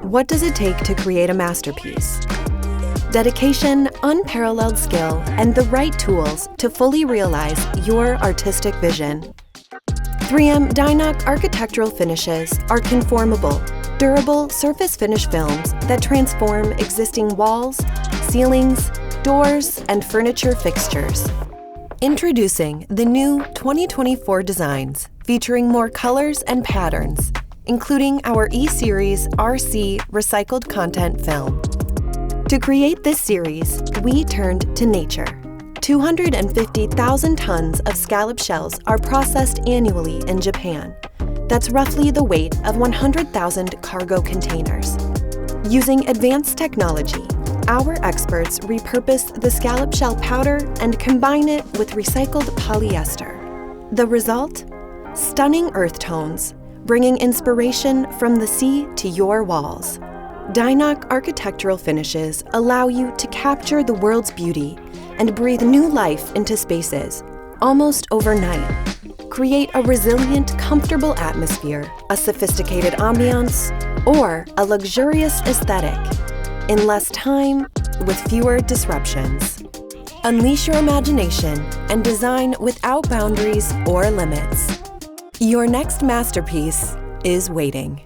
What does it take to create a masterpiece? Dedication, unparalleled skill, and the right tools to fully realize your artistic vision. 3M Dynoc architectural finishes are conformable, durable surface finish films that transform existing walls, ceilings, doors, and furniture fixtures. Introducing the new 2024 designs featuring more colors and patterns, including our E-Series RC recycled content film. To create this series, we turned to nature. 250,000 tons of scallop shells are processed annually in Japan. That's roughly the weight of 100,000 cargo containers. Using advanced technology, our experts repurpose the scallop shell powder and combine it with recycled polyester. The result? Stunning earth tones, bringing inspiration from the sea to your walls. Dynoc architectural finishes allow you to capture the world's beauty and breathe new life into spaces, almost overnight. Create a resilient, comfortable atmosphere, a sophisticated ambiance, or a luxurious aesthetic in less time with fewer disruptions. Unleash your imagination and design without boundaries or limits. Your next masterpiece is waiting.